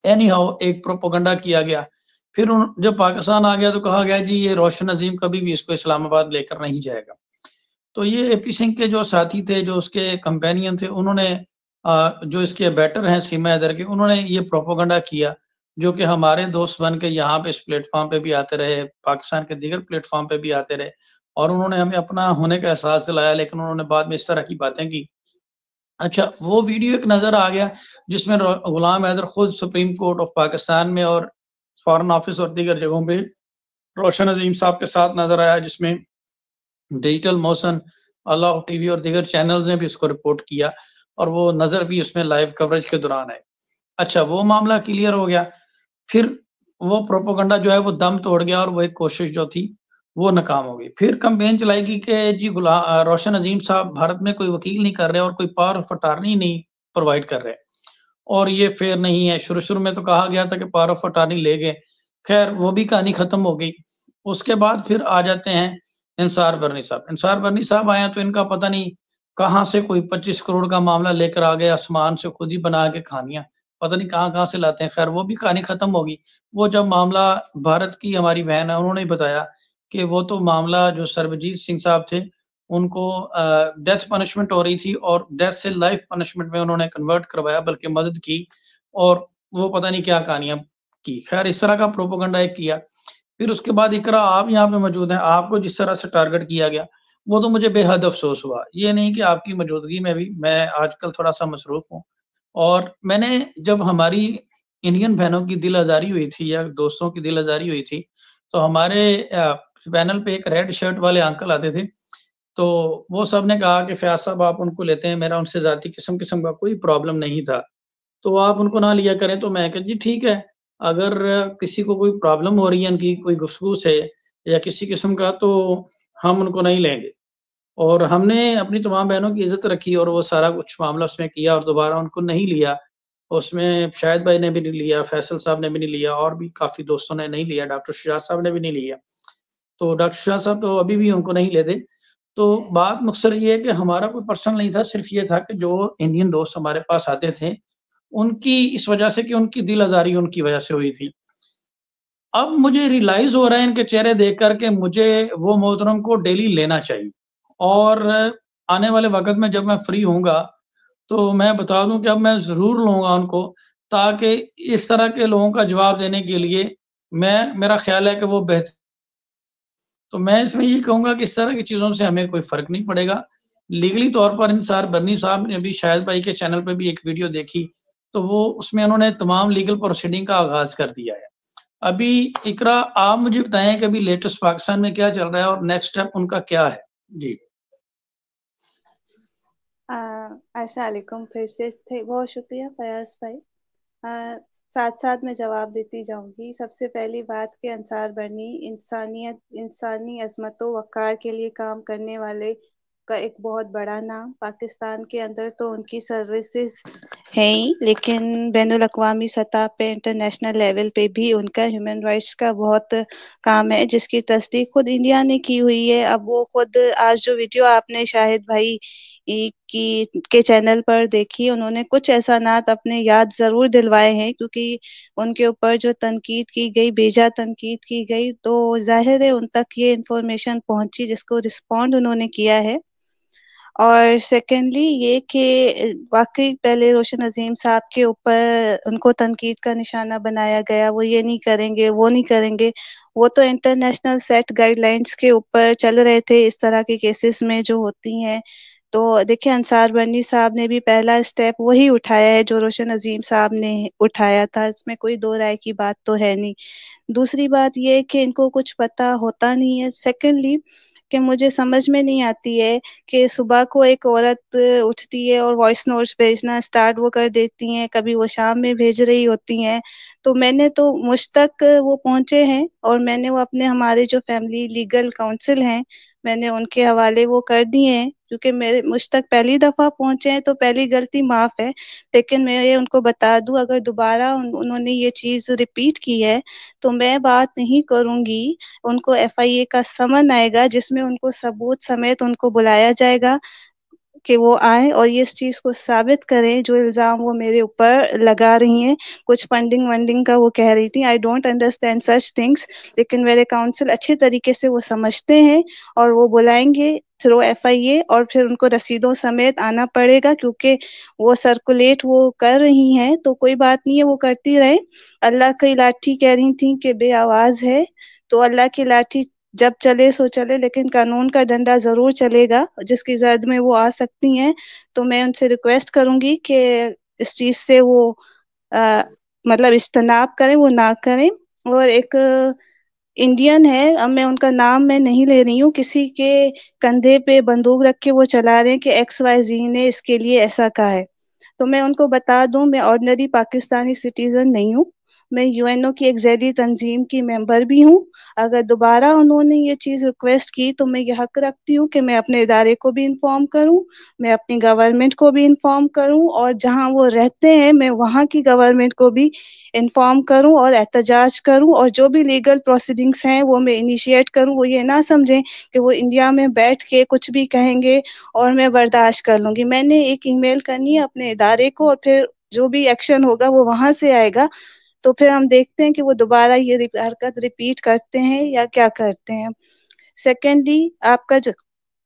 Any how एक propaganda किया गया। फिर जब पाकिस्तान आ गया तो कहा गया जी ये रोशन अजीम कभी भी इसको इस्लामाबाद लेकर नहीं जाएगा। तो ये एपी सिंह के जो साथी थे, जो उसके कंपेनियन थे, उन्होंने जो इसके बेटर हैं सीमा हैदर के, उन्होंने ये प्रोपोगंडा किया, जो कि हमारे दोस्त बन के यहाँ पे इस प्लेटफॉर्म पे भी आते रहे, पाकिस्तान के दीगर प्लेटफॉर्म पे भी आते रहे और उन्होंने हमें अपना होने का एहसास दिलाया, लेकिन उन्होंने बाद में इस तरह की बातें की। अच्छा, वो वीडियो एक नज़र आ गया जिसमें गुलाम हैदर खुद सुप्रीम कोर्ट ऑफ पाकिस्तान में और फॉरेन ऑफिस और दीगर जगहों पे रोशन अजीम साहब के साथ नज़र आया, जिसमें डिजिटल मोशन, अल्लाह टीवी और दीगर चैनल्स ने भी इसको रिपोर्ट किया और वो नज़र भी उसमें लाइव कवरेज के दौरान है। अच्छा, वो मामला क्लियर हो गया। फिर वो प्रोपेगेंडा जो है वो दम तोड़ गया और वो एक कोशिश जो थी वो नाकाम हो गई। फिर कैंपेन चलाई गई कि जी रोशन अजीम साहब भारत में कोई वकील नहीं कर रहे और कोई पावर ऑफ अटॉर्नी नहीं प्रोवाइड कर रहे और ये फेयर नहीं है। शुरू-शुरू में तो कहा गया था कि पावर ऑफ अटॉर्नी ले गए। खैर वो भी कहानी खत्म हो गई। उसके बाद फिर आ जाते हैं इंसार बर्नी साहब। इंसार बर्नी साहब आए तो इनका पता नहीं कहाँ से कोई 25 करोड़ का मामला लेकर आ गए, आसमान से खुद ही बना के कहानियाँ। पता नहीं कहाँ-कहाँ से लाते हैं। खैर वो भी कहानी खत्म हो गई। वो जब मामला भारत की हमारी बहन है, उन्होंने बताया कि वो तो मामला जो सरबजीत सिंह साहब थे, उनको डेथ पनिशमेंट हो रही थी और डेथ से लाइफ पनिशमेंट में उन्होंने कन्वर्ट करवाया, बल्कि मदद की और वो पता नहीं क्या कहानियाँ की। खैर इस तरह का प्रोपेगेंडा एक किया। फिर उसके बाद इकरा आप यहाँ पे मौजूद हैं, आपको जिस तरह से टारगेट किया गया, वो तो मुझे बेहद अफ़सोस हुआ। ये नहीं कि आपकी मौजूदगी में भी मैं आजकल थोड़ा-सा मसरूफ़ हूँ और मैंने जब हमारी इंडियन बहनों की दिल आज़ारी हुई थी या दोस्तों की दिल आज़ारी हुई थी, तो हमारे पैनल पे एक रेड शर्ट वाले अंकल आते थे, तो वो सब ने कहा कि फ़याज़ साहब आप उनको लेते हैं, मेरा उनसे ज़ाती किस्म-किस्म का कोई प्रॉब्लम नहीं था। तो आप उनको ना लिया करें, तो मैं कहा जी ठीक है, अगर किसी को कोई प्रॉब्लम हो रही है इनकी कोई गुफ्तगू से या किसी किस्म का तो हम उनको नहीं लेंगे। और हमने अपनी तमाम बहनों की इज़्ज़त रखी और वो सारा कुछ मामला उसमें किया और दोबारा उनको नहीं लिया। उसमें शाहिद भाई ने भी नहीं लिया, फैसल साहब ने भी नहीं लिया और भी काफ़ी दोस्तों ने नहीं लिया, डॉक्टर शुजात साहब ने भी नहीं लिया। तो डॉक्टर शुजात साहब तो अभी भी उनको नहीं लेते। तो बात मुख्तसर ये है कि हमारा कोई पर्सनल नहीं था, सिर्फ़ ये था कि जो इंडियन दोस्त हमारे पास आते थे, उनकी इस वजह से कि उनकी दिल आज़ारी उनकी वजह से हुई थी। अब मुझे रियलाइज़ हो रहा है इनके चेहरे देख कर के मुझे वो मोहतरम को डेली लेना चाहिए और आने वाले वक़्त में जब मैं फ्री होऊँगा, तो मैं बता दूँ कि अब मैं ज़रूर लूँगा उनको ताकि इस तरह के लोगों का जवाब देने के लिए मेरा ख़्याल है कि वो तो मैं इसमें ये कहूँगा कि इस तरह की चीज़ों से हमें कोई फ़र्क नहीं पड़ेगा। लीगली तौर पर इंसार बर्नी साहब ने अभी शाहिद भाई के चैनल पे भी एक वीडियो देखी, तो वो उसमें उन्होंने तमाम लीगल प्रोसीडिंग का आगाज़ कर दिया है। अभी इकरा आप मुझे बताएँ कि अभी लेटेस्ट पाकिस्तान में क्या चल रहा है और नेक्स्ट स्टेप उनका क्या है? जी। अर्सलाम वालेकुम फिर से थे, बहुत शुक्रिया फयाज भाई। अ, साथ साथ मैं जवाब देती जाऊंगी। सबसे पहली बात कि अंसार बनी इंसानियत इंसानी अजमतों वक़ार के लिए काम करने वाले का एक बहुत बड़ा नाम। पाकिस्तान के अंदर तो उनकी सर्विसेज है ही, लेकिन बैनुल अक़वामी सतह पे इंटरनेशनल लेवल पे भी उनका ह्यूमन राइट्स का बहुत काम है, जिसकी तस्दीक खुद इंडिया ने की हुई है। अब वो खुद आज जो वीडियो आपने शाहिद भाई की के चैनल पर देखी, उन्होंने कुछ एहसानात अपने याद ज़रूर दिलवाए हैं, क्योंकि उनके ऊपर जो तनकीद की गई, बेजा तनकीद की गई, तो ज़ाहिर है उन तक ये इन्फॉर्मेशन पहुंची जिसको रिस्पॉन्ड उन्होंने किया है। और सेकेंडली ये कि वाकई पहले रोशन अजीम साहब के ऊपर उनको तनकीद का निशाना बनाया गया, वो ये नहीं करेंगे, वो नहीं करेंगे। वो तो इंटरनेशनल सेट गाइडलाइंस के ऊपर चल रहे थे इस तरह के केसेस में जो होती हैं। तो देखिए अंसार बर्नी साहब ने भी पहला स्टेप वही उठाया है जो रोशन अजीम साहब ने उठाया था, इसमें कोई दो राय की बात तो है नहीं। दूसरी बात ये है कि इनको कुछ पता होता नहीं है। सेकेंडली कि मुझे समझ में नहीं आती है कि सुबह को एक औरत उठती है और वॉइस नोट्स भेजना स्टार्ट वो कर देती हैं, कभी वो शाम में भेज रही होती हैं। तो मैंने तो मुझ तक वो पहुँचे हैं और मैंने वो अपने हमारे जो फैमिली लीगल काउंसिल हैं, मैंने उनके हवाले वो कर दिए हैं, क्योंकि मेरे मुझ तक पहली दफ़ा पहुँचे हैं तो पहली गलती माफ़ है। लेकिन मैं ये उनको बता दूँ, अगर दोबारा उन्होंने ये चीज़ रिपीट की है, तो मैं बात नहीं करूँगी। उनको एफआईए का समन आएगा जिसमें उनको सबूत समेत उनको बुलाया जाएगा। कि वो आए और ये इस चीज़ को साबित करें जो इल्ज़ाम वो मेरे ऊपर लगा रही हैं। कुछ फंडिंग वंडिंग का वो कह रही थी, I don't understand such things, लेकिन मेरे काउंसिल अच्छे तरीके से वो समझते हैं और वो बुलाएंगे थ्रू FIA और फिर उनको रसीदों समेत आना पड़ेगा, क्योंकि वो सर्कुलेट वो कर रही हैं, तो कोई बात नहीं है, वो करती रहे। अल्लाह की लाठी कह रही थी कि बेआवाज़ है, तो अल्लाह की लाठी जब चले सो चले, लेकिन कानून का डंडा ज़रूर चलेगा, जिसकी ज़द में वो आ सकती हैं। तो मैं उनसे रिक्वेस्ट करूँगी कि इस चीज़ से वो अ, मतलब इज्तनाब करें, वो ना करें। और एक इंडियन है, अब मैं उनका नाम मैं नहीं ले रही हूँ, किसी के कंधे पे बंदूक रख के वो चला रहे हैं कि XYZ ने इसके लिए ऐसा कहा है। तो मैं उनको बता दूं, मैं ऑर्डिनरी पाकिस्तानी सिटीजन नहीं हूँ, मैं UNO की एक ज़ैली तंजीम की मेंबर भी हूँ। अगर दोबारा उन्होंने ये चीज़ रिक्वेस्ट की तो मैं ये हक रखती हूँ कि मैं अपने इदारे को भी इन्फॉर्म करूँ, मैं अपनी गवर्नमेंट को भी इन्फॉर्म करूँ, और जहाँ वो रहते हैं मैं वहाँ की गवर्नमेंट को भी इन्फॉर्म करूँ और एहतजाज करूँ, और जो भी लीगल प्रोसीडिंग्स हैं वो मैं इनिशिएट करूँ। वो ये ना समझें कि वो इंडिया में बैठ के कुछ भी कहेंगे और मैं बर्दाश्त कर लूँगी। मैंने एक ईमेल करनी है अपने इदारे को और फिर जो भी एक्शन होगा वो वहाँ से आएगा। तो फिर हम देखते हैं कि वो दोबारा ये हरकत रिपीट करते हैं या क्या करते हैं। सेकेंडली, आपका जो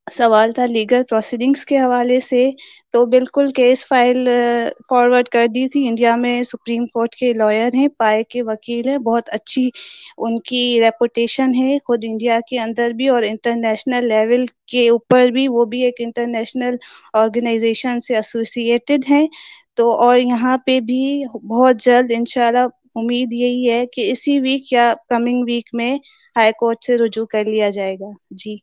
सवाल था लीगल प्रोसीडिंग्स के हवाले से, तो बिल्कुल केस फाइल फॉरवर्ड कर दी थी। इंडिया में सुप्रीम कोर्ट के लॉयर हैं, पाए के वकील हैं, बहुत अच्छी उनकी रेपुटेशन है, खुद इंडिया के अंदर भी और इंटरनेशनल लेवल के ऊपर भी। वो भी एक इंटरनेशनल ऑर्गेनाइजेशन से एसोसिएटेड हैं। तो और यहाँ पे भी बहुत जल्द इंशाल्लाह उम्मीद यही है कि इसी वीक या कमिंग वीक में हाई कोर्ट से रुजू कर लिया जाएगा। जी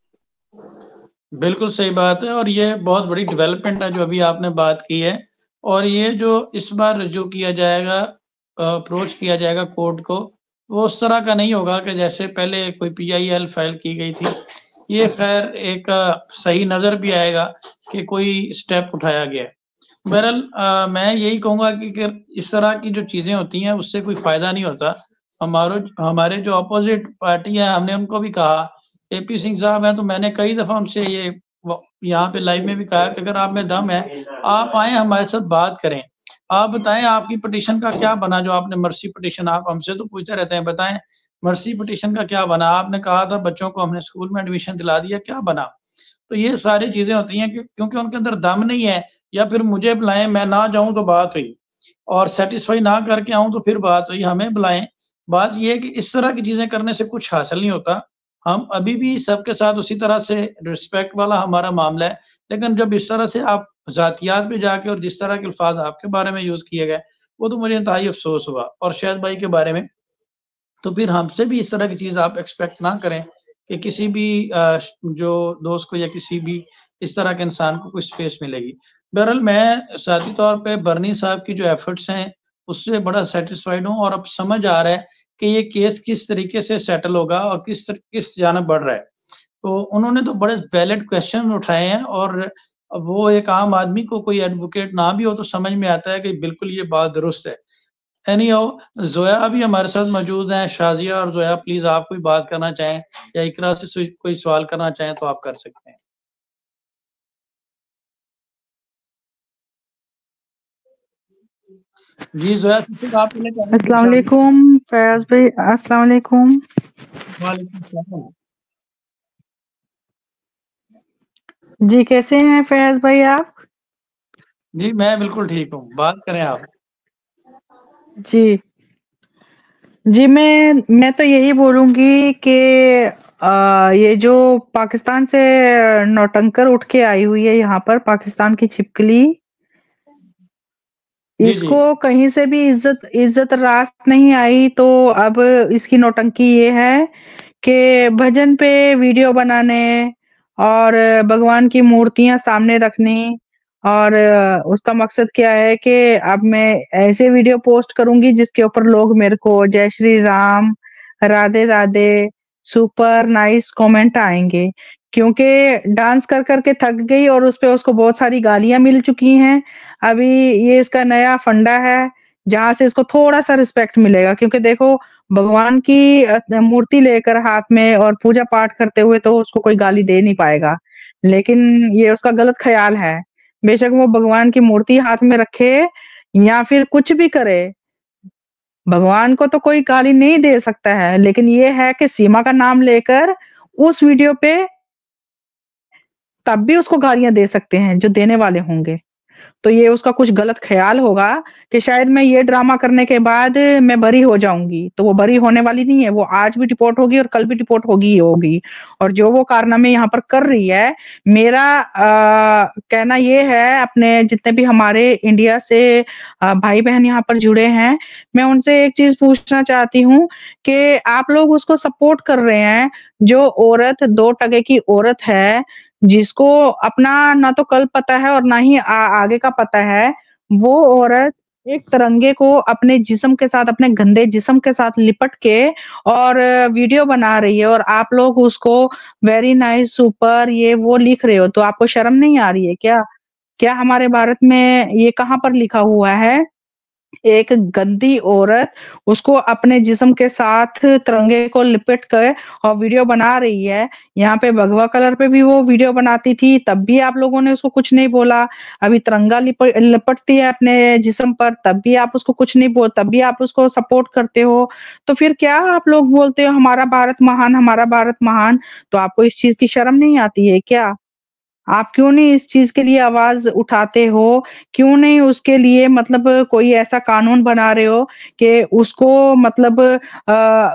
बिल्कुल सही बात है और ये बहुत बड़ी डेवलपमेंट है जो अभी आपने बात की है। और ये जो इस बार जो किया जाएगा, अप्रोच किया जाएगा कोर्ट को, वो उस तरह का नहीं होगा कि जैसे पहले कोई PIL फाइल की गई थी। ये खैर एक सही नज़र भी आएगा कि कोई स्टेप उठाया गया है। बहरहाल मैं यही कहूँगा कि इस तरह की जो चीज़ें होती हैं उससे कोई फ़ायदा नहीं होता। हमारे जो अपोज़िट पार्टी है, हमने उनको भी कहा, AP सिंह साहब हैं, तो मैंने कई दफ़ा उनसे ये यहाँ पे लाइव में भी कहा कि अगर आप में दम है, आप आएँ हमारे साथ बात करें। आप बताएँ आपकी पिटीशन का क्या बना, जो आपने मर्सी पिटीशन, आप हमसे तो पूछते रहते हैं, बताएँ मर्सी पिटीशन का क्या बना? आपने कहा था बच्चों को हमने स्कूल में एडमिशन दिला दिया, क्या बना? तो ये सारी चीज़ें होती हैं कि क्योंकि उनके अंदर दम नहीं है, या फिर मुझे बुलाएँ, मैं ना जाऊँ तो बात हुई, और सैटिस्फाई ना करके आऊँ तो फिर बात हुई, हमें बुलाएँ। बात ये है कि इस तरह की चीज़ें करने से कुछ हासिल नहीं होता। हम अभी भी सबके साथ उसी तरह से रिस्पेक्ट वाला हमारा मामला है, लेकिन जब इस तरह से आप ज़ातियात पे जाके और जिस तरह के अल्फ़ाज़ आपके बारे में यूज़ किए गए, वो तो मुझे इंतहाई अफ़सोस हुआ। और शाहिद भाई के बारे में, तो फिर हमसे भी इस तरह की चीज़ आप एक्सपेक्ट ना करें कि किसी भी जो दोस्त को या किसी भी इस तरह के इंसान को कोई स्पेस मिलेगी। बहरहाल मैं ज़ाती तौर पे बरनी साहब की जो एफर्ट्स हैं, उससे बड़ा सैटिस्फाइड हूँ और अब समझ आ रहा है कि ये केस किस तरीके से सेटल होगा और किस जानिब बढ़ रहा है। तो उन्होंने तो बड़े वैलिड क्वेश्चन उठाए हैं, और वो एक आम आदमी को, कोई एडवोकेट ना भी हो, तो समझ में आता है कि बिल्कुल ये बात दुरुस्त है। एनी हाउ, ज़ोया भी हमारे साथ मौजूद हैं। शाज़िया और ज़ोया, प्लीज़ आप कोई बात करना चाहें या इकरा से कोई सवाल करना चाहें तो आप कर सकते हैं। जी ज़ोया सिस्टर, आप पहले करें फिर अस्सलाम शाज़िया। वालेकुम फयाज भाई, अस्सलाम वालेकुम। वालेकुम सलाम। जी कैसे हैं फयाज भाई आप? जी मैं बिल्कुल ठीक हूँ, बात करें आप। जी जी मैं तो यही बोलूंगी कि ये जो पाकिस्तान से नौटंकर उठ के आई हुई है यहाँ पर, पाकिस्तान की छिपकली, जी, जी। इसको कहीं से भी इज्जत रास नहीं आई। तो अब इसकी नौटंकी ये है कि भजन पे वीडियो बनाने और भगवान की मूर्तियां सामने रखनी, और उसका मकसद क्या है कि अब मैं ऐसे वीडियो पोस्ट करूंगी जिसके ऊपर लोग मेरे को जय Shri Ram, Radhe Radhe, super nice comment आएंगे, क्योंकि डांस कर करके थक गई और उस पे उसको बहुत सारी गालियां मिल चुकी हैं। अभी ये इसका नया फंडा है जहां से इसको थोड़ा सा रिस्पेक्ट मिलेगा, क्योंकि देखो भगवान की मूर्ति लेकर हाथ में और पूजा पाठ करते हुए तो उसको कोई गाली दे नहीं पाएगा, लेकिन ये उसका गलत ख्याल है। बेशक वो भगवान की मूर्ति हाथ में रखे या फिर कुछ भी करे, भगवान को तो कोई गाली नहीं दे सकता है, लेकिन ये है कि सीमा का नाम लेकर उस वीडियो पे तब भी उसको गालियाँ दे सकते हैं, जो देने वाले होंगे। तो ये उसका कुछ गलत ख़्याल होगा कि शायद मैं ये ड्रामा करने के बाद मैं बरी हो जाऊँगी, तो वो बरी होने वाली नहीं है, वो आज भी डिपोर्ट होगी और कल भी डिपोर्ट होगी ही होगी। और जो वो कारनामे यहाँ पर कर रही है, मेरा कहना ये है अपने जितने भी हमारे इंडिया से भाई-बहन यहाँ पर जुड़े हैं, मैं उनसे एक चीज़ पूछना चाहती हूँ कि आप लोग उसको सपोर्ट कर रहे हैं, जो औरत 2 टके की औरत है, जिसको अपना ना तो कल पता है और ना ही आगे का पता है, वो औरत एक तिरंगे को अपने जिस्म के साथ, अपने गंदे जिस्म के साथ लिपट के और वीडियो बना रही है और आप लोग उसको वेरी नाइस, सुपर ये वो लिख रहे हो, तो आपको शर्म नहीं आ रही है क्या? क्या हमारे भारत में ये कहाँ पर लिखा हुआ है? एक गंदी औरत उसको अपने जिस्म के साथ तिरंगे को लिपट कर और वीडियो बना रही है। यहाँ पे भगवा कलर पे भी वो वीडियो बनाती थी, तब भी आप लोगों ने उसको कुछ नहीं बोला। अभी तिरंगा लिपटती है अपने जिस्म पर, तब भी आप उसको कुछ नहीं तब भी आप उसको सपोर्ट करते हो। तो फिर क्या आप लोग बोलते हो हमारा भारत महान, हमारा भारत महान, तो आपको इस चीज़ की शर्म नहीं आती है क्या? आप क्यों नहीं इस चीज़ के लिए आवाज़ उठाते हो? क्यों नहीं उसके लिए मतलब कोई ऐसा कानून बना रहे हो कि उसको मतलब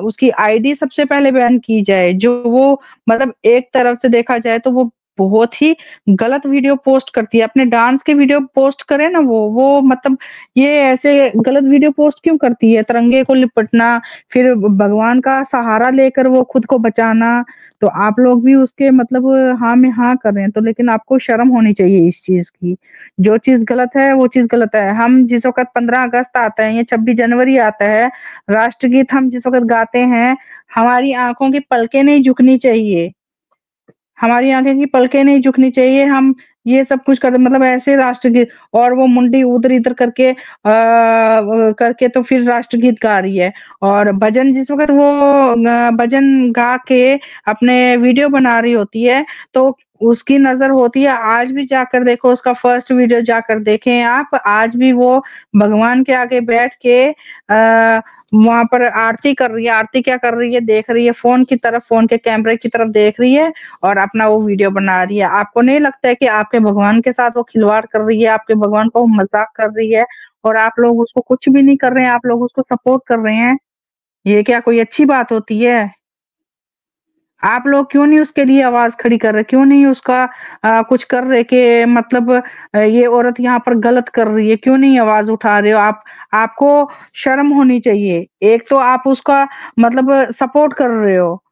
उसकी आईडी सबसे पहले बैन की जाए, जो वो मतलब एक तरफ से देखा जाए तो वो बहुत ही गलत वीडियो पोस्ट करती है। अपने डांस के वीडियो पोस्ट करे ना वो मतलब ये ऐसे गलत वीडियो पोस्ट क्यों करती है? तिरंगे को लिपटना, फिर भगवान का सहारा लेकर वो खुद को बचाना, तो आप लोग भी उसके मतलब हाँ में हाँ कर रहे हैं, तो लेकिन आपको शर्म होनी चाहिए इस चीज़ की। जो चीज़ गलत है, वो चीज़ गलत है। हम जिस वक़्त 15 अगस्त आता है या 26 जनवरी आता है, राष्ट्रगीत हम जिस वक़्त गाते हैं, हमारी आँखों की पलकें नहीं झुकनी चाहिए। हमारी आँखें की पलकें नहीं झुकनी चाहिए, हम ये सब कुछ करते मतलब ऐसे राष्ट्रगीत और वो मुंडी उधर-इधर करके करके तो फिर राष्ट्रगीत गा रही है और भजन जिस वक़्त वो भजन गा के अपने वीडियो बना रही होती है, तो उसकी नज़र होती है आज भी जाकर देखो उसका फर्स्ट वीडियो जाकर देखें आप, आज भी वो भगवान के आगे बैठ के वहाँ पर आरती कर रही है, आरती क्या कर रही है, देख रही है फ़ोन की तरफ, फ़ोन के कैमरे की तरफ देख रही है और अपना वो वीडियो बना रही है। आपको नहीं लगता है कि आपके भगवान के साथ वो खिलवाड़ कर रही है, आपके भगवान को मज़ाक कर रही है और आप लोग उसको कुछ भी नहीं कर रहे हैं, आप लोग उसको सपोर्ट कर रहे हैं? ये क्या कोई अच्छी बात होती है? आप लोग क्यों नहीं उसके लिए आवाज़ खड़ी कर रहे? क्यों नहीं उसका कुछ कर रहे कि मतलब ये औरत यहाँ पर गलत कर रही है, क्यों नहीं आवाज़ उठा रहे हो आप? आपको शर्म होनी चाहिए। एक तो आप उसका मतलब सपोर्ट कर रहे हो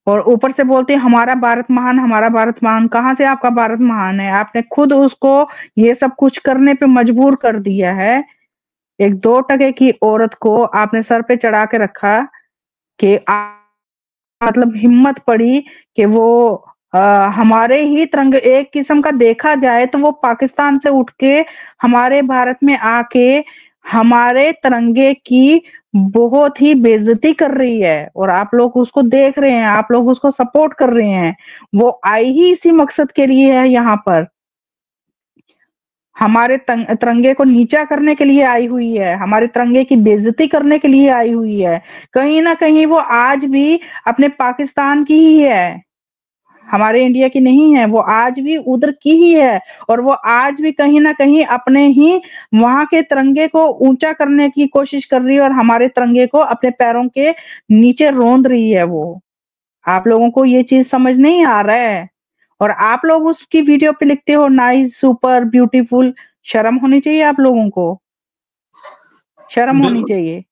और ऊपर से बोलते हैं हमारा भारत महान, हमारा भारत महान। कहाँ से आपका भारत महान है? आपने खुद उसको ये सब कुछ करने पे मजबूर कर दिया है। एक 2 टके की औरत को आपने सर पे चढ़ा के रखा कि मतलब हिम्मत पड़ी कि वो अ, हमारे ही तिरंगे एक किस्म का देखा जाए तो वो पाकिस्तान से उठ के हमारे भारत में आके हमारे तिरंगे की बहुत ही बेइज्जती कर रही है और आप लोग उसको देख रहे हैं, आप लोग उसको सपोर्ट कर रहे हैं। वो आई ही इसी मकसद के लिए है यहाँ पर। हमारे तिरंगे को नीचा करने के लिए आई हुई है, हमारे तिरंगे की बेइज्जती करने के लिए आई हुई है। कहीं न कहीं वो आज भी अपने पाकिस्तान की ही है, हमारे इंडिया की नहीं है, वो आज भी उधर की ही है और वो आज भी कहीं न कहीं अपने ही वहाँ के तिरंगे को ऊँचा करने की कोशिश कर रही है और हमारे तिरंगे को अपने पैरों के नीचे रौंद रही है वो। आप लोगों को ये चीज़ समझ नहीं आ रहा है और आप लोग उसकी वीडियो पे लिखते हो नाइस, सुपर, ब्यूटीफुल, शर्म होनी चाहिए आप लोगों को। शर्म होनी बिल्कुल, चाहिए।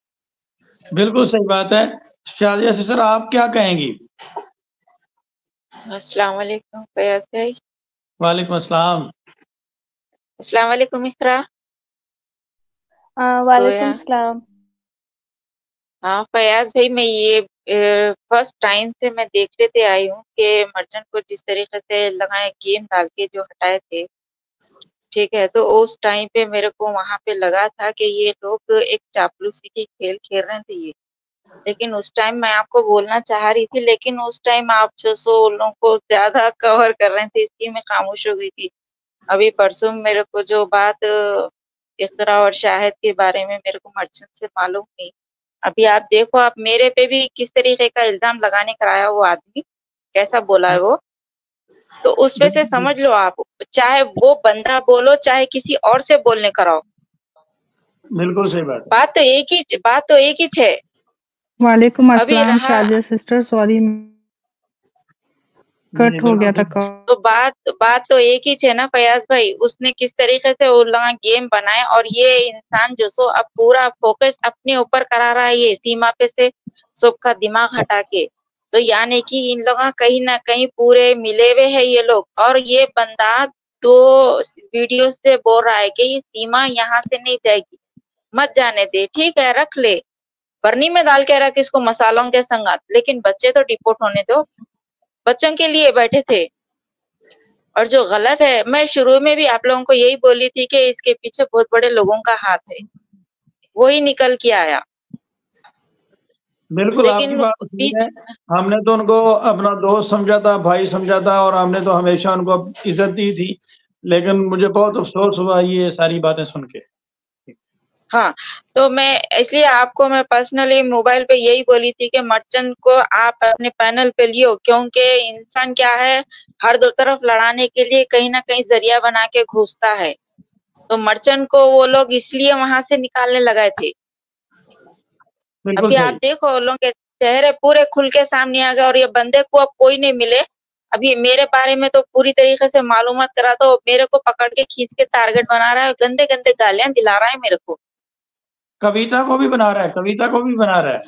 बिल्कुल सही बात है। शादिया सिस्टर आप क्या कहेंगी? अस्सलाम वालेकुम फयाज़ भाई। वालेकुम अस्सलाम। अस्सलाम वालेकुम इकरा। वालेकुम सोया। सलाम। हाँ फयाज़ भाई, मैं ये फर्स्ट टाइम से मैं देख लेते आई हूँ कि मर्चेंट को जिस तरीके से लगाए गेम डाल के जो हटाए थे, ठीक है, तो उस टाइम पे मेरे को वहां पे लगा था कि ये लोग एक चापलूसी की खेल खेल रहे थे ये। लेकिन उस टाइम मैं आपको बोलना चाह रही थी, लेकिन उस टाइम आप जो सो उन लोगों को ज्यादा कवर कर रहे थे, इसलिए मैं खामोश हो गई थी। अभी परसों मेरे को जो बात इकरा और शाहिद के बारे में मेरे को मर्चेंट से मालूम नहीं। अभी आप देखो, आप मेरे पे भी किस तरीके का इल्जाम लगाने का आया वो आदमी, कैसा बोला है वो, तो उस पे से समझ लो आप, चाहे वो बंदा बोलो चाहे किसी और से बोलने कराओ, बिल्कुल सही बात। बात तो एक ही है। वालेकुम अस्सलाम शाजिया सिस्टर, सॉरी कट हो गया था। तो बात तो एक ही है ना फयाज भाई, उसने किस तरीके से वो लोग गेम बनाए, और ये इंसान जो सो अब पूरा फोकस अपने ऊपर करा रहा है, ये सीमा पे से सबका दिमाग हटा के, तो यानी कि इन लोगों कहीं ना कहीं पूरे मिले हुए है ये लोग। और ये बंदा दो वीडियो से बोल रहा है कि ये सीमा यहाँ से नहीं जाएगी, मत जाने दे, ठीक है रख ले, बरनी में डाल के रख इसको मसालों के संगात, लेकिन बच्चे तो डिपोर्ट होने दो, बच्चों के लिए बैठे थे। और जो गलत है, मैं शुरू में भी आप लोगों को यही बोली थी कि इसके पीछे बहुत बड़े लोगों का हाथ है, वही निकल के आया। बिल्कुल आपकी बात सही है। हमने तो उनको अपना दोस्त समझा था, भाई समझा था, और हमने तो हमेशा उनको इज्जत दी थी, लेकिन मुझे बहुत अफसोस हुआ ये सारी बातें सुन के। हाँ, तो मैं इसलिए आपको मैं पर्सनली मोबाइल पे यही बोली थी कि मर्चेंट को आप अपने पैनल पे लियो, क्योंकि इंसान क्या है, हर दो तरफ लड़ाने के लिए कहीं ना कहीं जरिया बना के घुसता है। तो मर्चेंट को वो लोग इसलिए वहां से निकालने लगे थे। अभी आप देखो लोगों के चेहरे पूरे खुल के सामने आ गए, और ये बंदे को अब कोई नहीं मिले। अभी मेरे बारे में तो पूरी तरीके से मालूमात करा, तो मेरे को पकड़ के खींच के टारगेट बना रहा है, गंदे गंदे गालियां दिला रहा है मेरे को। कविता को भी बना रहा है, कविता को भी बना रहा है।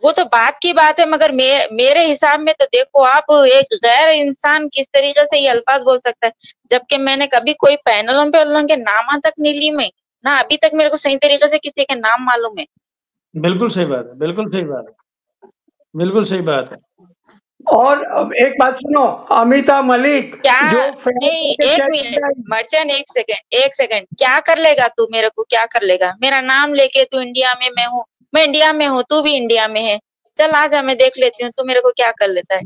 वो तो बात की बात है, मगर मेरे हिसाब में तो देखो आप, एक गैर इंसान किस तरीके से ये अल्फाज बोल सकता है, जबकि मैंने कभी कोई पैनलों पे उन के नाम तक नहीं ली मैं, ना अभी तक मेरे को सही तरीके से किसी के नाम मालूम है। बिल्कुल सही बात है, बिल्कुल सही बात है, बिल्कुल सही बात है। और एक बात सुनो, अमिता मलिक क्या नहीं, एक मिनट मर्चेंट, एक सेकंड, क्या कर लेगा तू मेरे को, क्या कर लेगा? मेरा नाम लेके तू इंडिया में, मैं इंडिया में हूँ, तू भी इंडिया में है, चल आजा मैं देख लेती हूँ तू मेरे को क्या कर लेता है।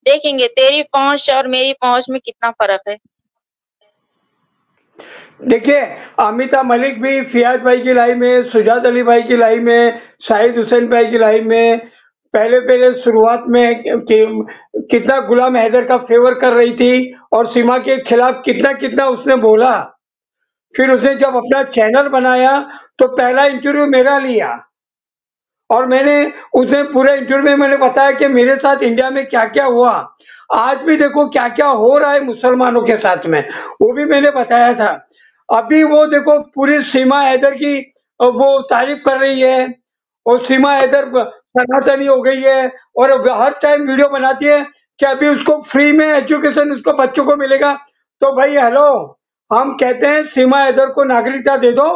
देखेंगे तेरी पहुंच और मेरी पहुंच में कितना फर्क है। देखिए, अमिता मलिक भी फियाज भाई की लाइफ में, सुजात अली भाई की लाइफ में, शाहिद हुसैन भाई की लाइफ में पहले शुरुआत में कितना गुलाम हैदर का फेवर कर रही थी, और सीमा के खिलाफ कितना उसने बोला। फिर उसने जब अपना चैनल बनाया तो पहला इंटरव्यू मेरा लिया, और मैंने उसने पूरे इंटरव्यू में मैंने बताया कि मेरे साथ इंडिया में क्या क्या हुआ, आज भी देखो क्या क्या हो रहा है मुसलमानों के साथ में, वो भी मैंने बताया था। अभी वो देखो पूरी सीमा हैदर की वो तारीफ कर रही है, और सीमा हैदर सनातनी हो गई है, और हर टाइम वीडियो बनाती है कि अभी उसको फ्री में एजुकेशन उसको बच्चों को मिलेगा। तो भाई हेलो, हम कहते हैं सीमा हैदर को नागरिकता दे दो,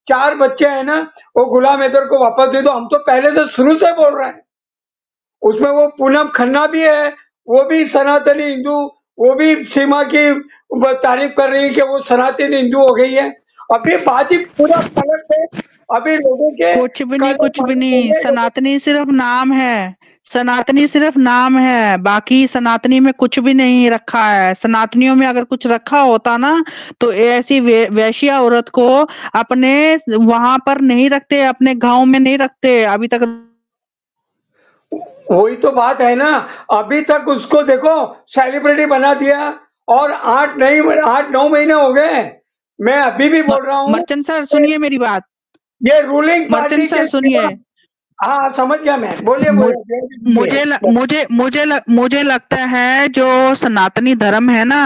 4 बच्चे हैं ना, वो गुलाम हैदर को वापस दे दो। हम तो पहले से शुरू से बोल रहे हैं। उसमें वो पूनम खन्ना भी है, वो भी सनातनी हिंदू, वो भी सीमा की तारीफ कर रही है कि वो सनातनी हिंदू हो गई है। अभी बात ही पूरा पलट है। अभी लोगों के कुछ भी नहीं, सनातनी सिर्फ नाम है, सनातनी सिर्फ नाम है, बाकी सनातनी में कुछ भी नहीं रखा है। सनातनियों में अगर कुछ रखा होता ना तो ऐसी वैश्या औरत को अपने वहां पर नहीं रखते, अपने गांव में नहीं रखते अभी तक। वही तो बात है ना, अभी तक उसको देखो सेलिब्रिटी बना दिया, और 8-9 महीने हो गए। मैं अभी भी बोल रहा हूँ। मर्चेंट सर सुनिए मेरी बात, ये रूलिंग मर्चेंट सर सुनिए। हाँ समझ गया मैं, बोलिए। मुझे लगता है जो सनातनी धर्म है ना,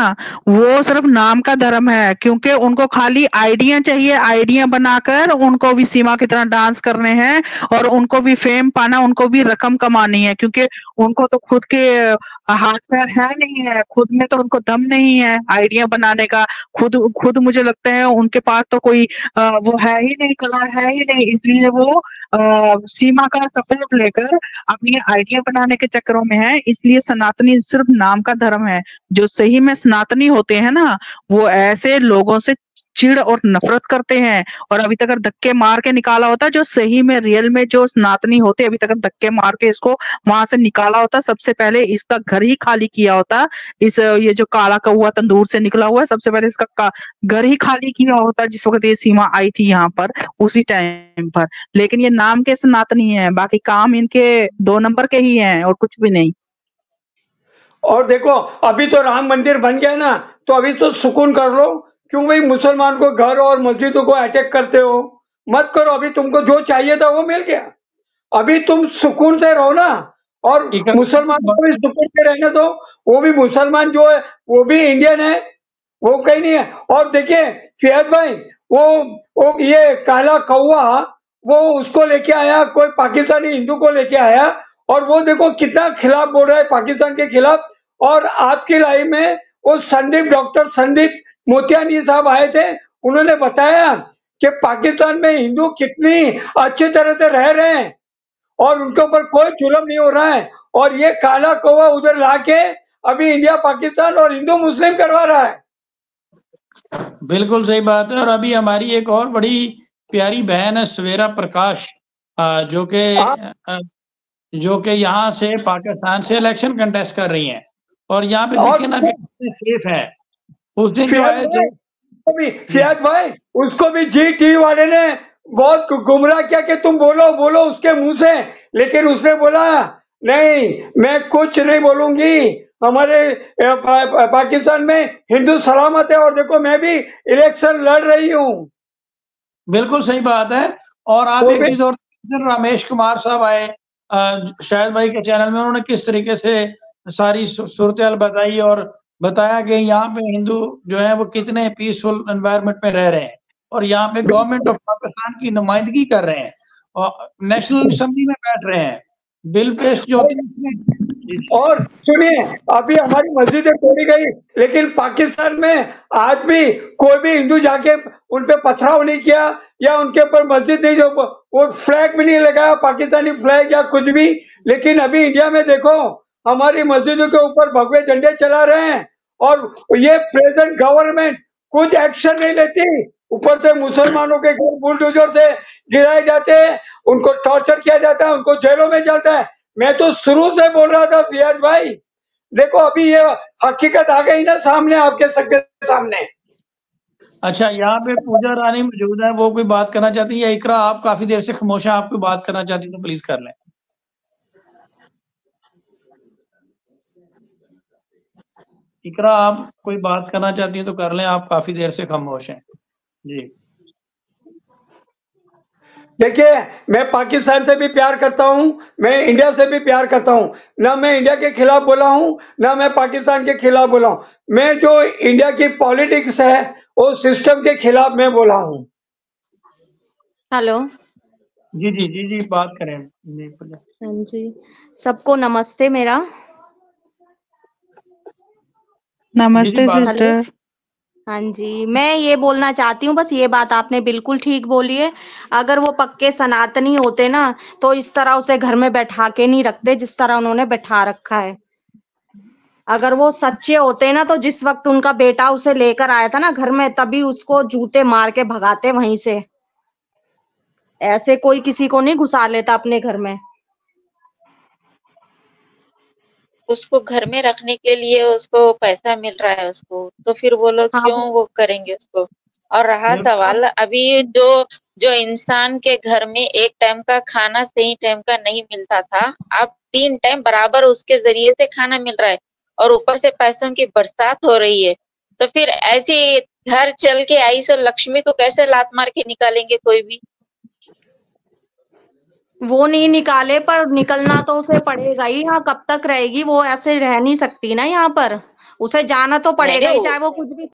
वो सिर्फ नाम का धर्म है, क्योंकि उनको खाली आइडिया चाहिए, आइडिया बनाकर उनको भी सीमा की तरह डांस करने हैं, और उनको भी फेम पाना, उनको भी रकम कमानी है, क्योंकि उनको तो खुद के हाथ पैर है नहीं है, खुद में तो उनको दम नहीं है आइडिया बनाने का। खुद मुझे लगता है उनके पास तो कोई वो है ही नहीं, कला है ही नहीं, इसलिए वो सीमा का सपोर्ट लेकर अपनी आइडिया बनाने के चक्करों में है। इसलिए सनातनी सिर्फ नाम का धर्म है। जो सही में सनातनी होते हैं ना, वो ऐसे लोगों से चिढ़ और नफरत करते हैं। और अभी तक धक्के मार के निकाला होता, जो सही में रियल में जो सनातनी होते, अभी तक धक्के मार के इसको वहां से निकाला होता, सबसे पहले इसका घर ही खाली किया होता। इस ये जो काला कौवा तंदूर से निकला हुआ है, सबसे पहले इसका घर ही खाली किया होता जिस वक्त ये सीमा आई थी यहाँ पर, उसी टाइम पर। लेकिन ये नाम के सनातनी है, बाकी काम इनके 2 नंबर के ही हैं और कुछ भी नहीं। और देखो अभी तो राम मंदिर बन गया ना, तो अभी तो सुकून कर लो। क्यों भाई मुसलमान को घर और मस्जिदों को अटैक करते हो? मत करो, अभी तुमको जो चाहिए था वो मिल गया, अभी तुम सुकून से रहो ना। और मुसलमानों को भी सुकून से रहने दो, वो भी मुसलमान जो है वो भी इंडियन है, वो कहीं नहीं है। और देखिए फियाज भाई, वो ये काला कौवा, वो उसको लेके आया, कोई पाकिस्तानी हिंदू को लेके आया, और वो देखो कितना खिलाफ बोल रहा है पाकिस्तान के खिलाफ। और आपकी लाइव में वो डॉक्टर संदीप मोतियानी साहब आए थे, उन्होंने बताया कि पाकिस्तान में हिंदू कितनी अच्छी तरह से रह रहे हैं और उनके ऊपर कोई जुल्म नहीं हो रहा है। और ये काला कौवा उधर लाके अभी इंडिया पाकिस्तान और हिंदू मुस्लिम करवा रहा है। बिल्कुल सही बात है। और अभी हमारी एक और बड़ी प्यारी बहन है सवेरा प्रकाश, जो कि यहाँ से पाकिस्तान से इलेक्शन कंटेस्ट कर रही हैं, और यहाँ पे देखिए ना सेफ है। उस दिन जो है फियाज भाई, उसको भी जी वाले ने बहुत गुमराह किया कि तुम बोलो उसके मुंह से, लेकिन उसने बोला नहीं, मैं कुछ नहीं बोलूंगी, हमारे पाकिस्तान में हिंदू सलामत है, और देखो मैं भी इलेक्शन लड़ रही हूँ। बिल्कुल सही बात है। और आप एक चीज और, रमेश कुमार साहब आए शायद भाई के चैनल में, उन्होंने किस तरीके से सारी सूरत-ए-हाल बताई और बताया कि यहाँ पे हिंदू जो है वो कितने पीसफुल एनवायरनमेंट में रह रहे हैं, और यहाँ पे गवर्नमेंट ऑफ पाकिस्तान की नुमाइंदगी कर रहे हैं और नेशनल असेंबली में बैठ रहे हैं, बिल पेश जो होती है। और सुनिए, अभी हमारी मस्जिदें तोड़ी गई, लेकिन पाकिस्तान में आज भी कोई भी हिंदू जाके उन पे पथराव नहीं किया, या उनके ऊपर मस्जिद नहीं, जो वो फ्लैग भी नहीं लगाया, पाकिस्तानी फ्लैग या कुछ भी। लेकिन अभी इंडिया में देखो, हमारी मस्जिदों के ऊपर भगवे झंडे चला रहे हैं, और ये प्रेजेंट गवर्नमेंट कुछ एक्शन नहीं लेती। ऊपर से मुसलमानों के घर बुलडोजर से गिराए जाते हैं, उनको टॉर्चर किया जाता है, उनको जेलों में जाता है। मैं तो शुरू से बोल रहा था फियाज भाई, देखो अभी ये हकीकत आ गई ना सामने, आपके सबके सामने। अच्छा, यहाँ पे पूजा रानी मौजूद है, वो कोई बात करना चाहती है? इकरा, आप काफी देर से खामोश हैं, आप कोई बात करना चाहती तो प्लीज कर लें। इकरा, आप कोई बात करना चाहती हैं तो कर लें, आप काफी देर से खामोश हैं जी। देखिए, मैं पाकिस्तान से भी प्यार करता हूं, मैं इंडिया से भी प्यार करता हूं, ना मैं इंडिया के खिलाफ बोला हूं, ना मैं पाकिस्तान के खिलाफ बोला हूं। मैं जो इंडिया की पॉलिटिक्स है वो सिस्टम के खिलाफ मैं बोला हूं। हेलो जी जी जी जी, बात करें जी। हाँ जी, सबको नमस्ते मेरा। नमस्ते सिस्टर। हाँ जी, मैं ये बोलना चाहती हूँ, बस ये बात आपने बिल्कुल ठीक बोली है। अगर वो पक्के सनातनी होते ना, तो इस तरह उसे घर में बैठा के नहीं रखते जिस तरह उन्होंने बैठा रखा है। अगर वो सच्चे होते ना, तो जिस वक्त उनका बेटा उसे लेकर आया था ना घर में, तभी उसको जूते मार के भगाते वहीं से। ऐसे कोई किसी को नहीं घुसा लेता अपने घर में। उसको घर में रखने के लिए उसको पैसा मिल रहा है उसको, तो फिर वो लोग क्यों वो करेंगे उसको। और रहा सवाल अभी जो इंसान के घर में एक टाइम का खाना सही टाइम का नहीं मिलता था, अब 3 टाइम बराबर उसके जरिए से खाना मिल रहा है, और ऊपर से पैसों की बरसात हो रही है। तो फिर ऐसे घर चल के आई सो लक्ष्मी को कैसे लात मार के निकालेंगे कोई भी? वो नहीं निकाले, पर निकलना तो उसे पड़ेगा ही। यहाँ कब तक रहेगी वो? ऐसे रह नहीं सकती ना यहाँ पर, उसे जाना तो पड़ेगा ही, चाहे वो कुछ भी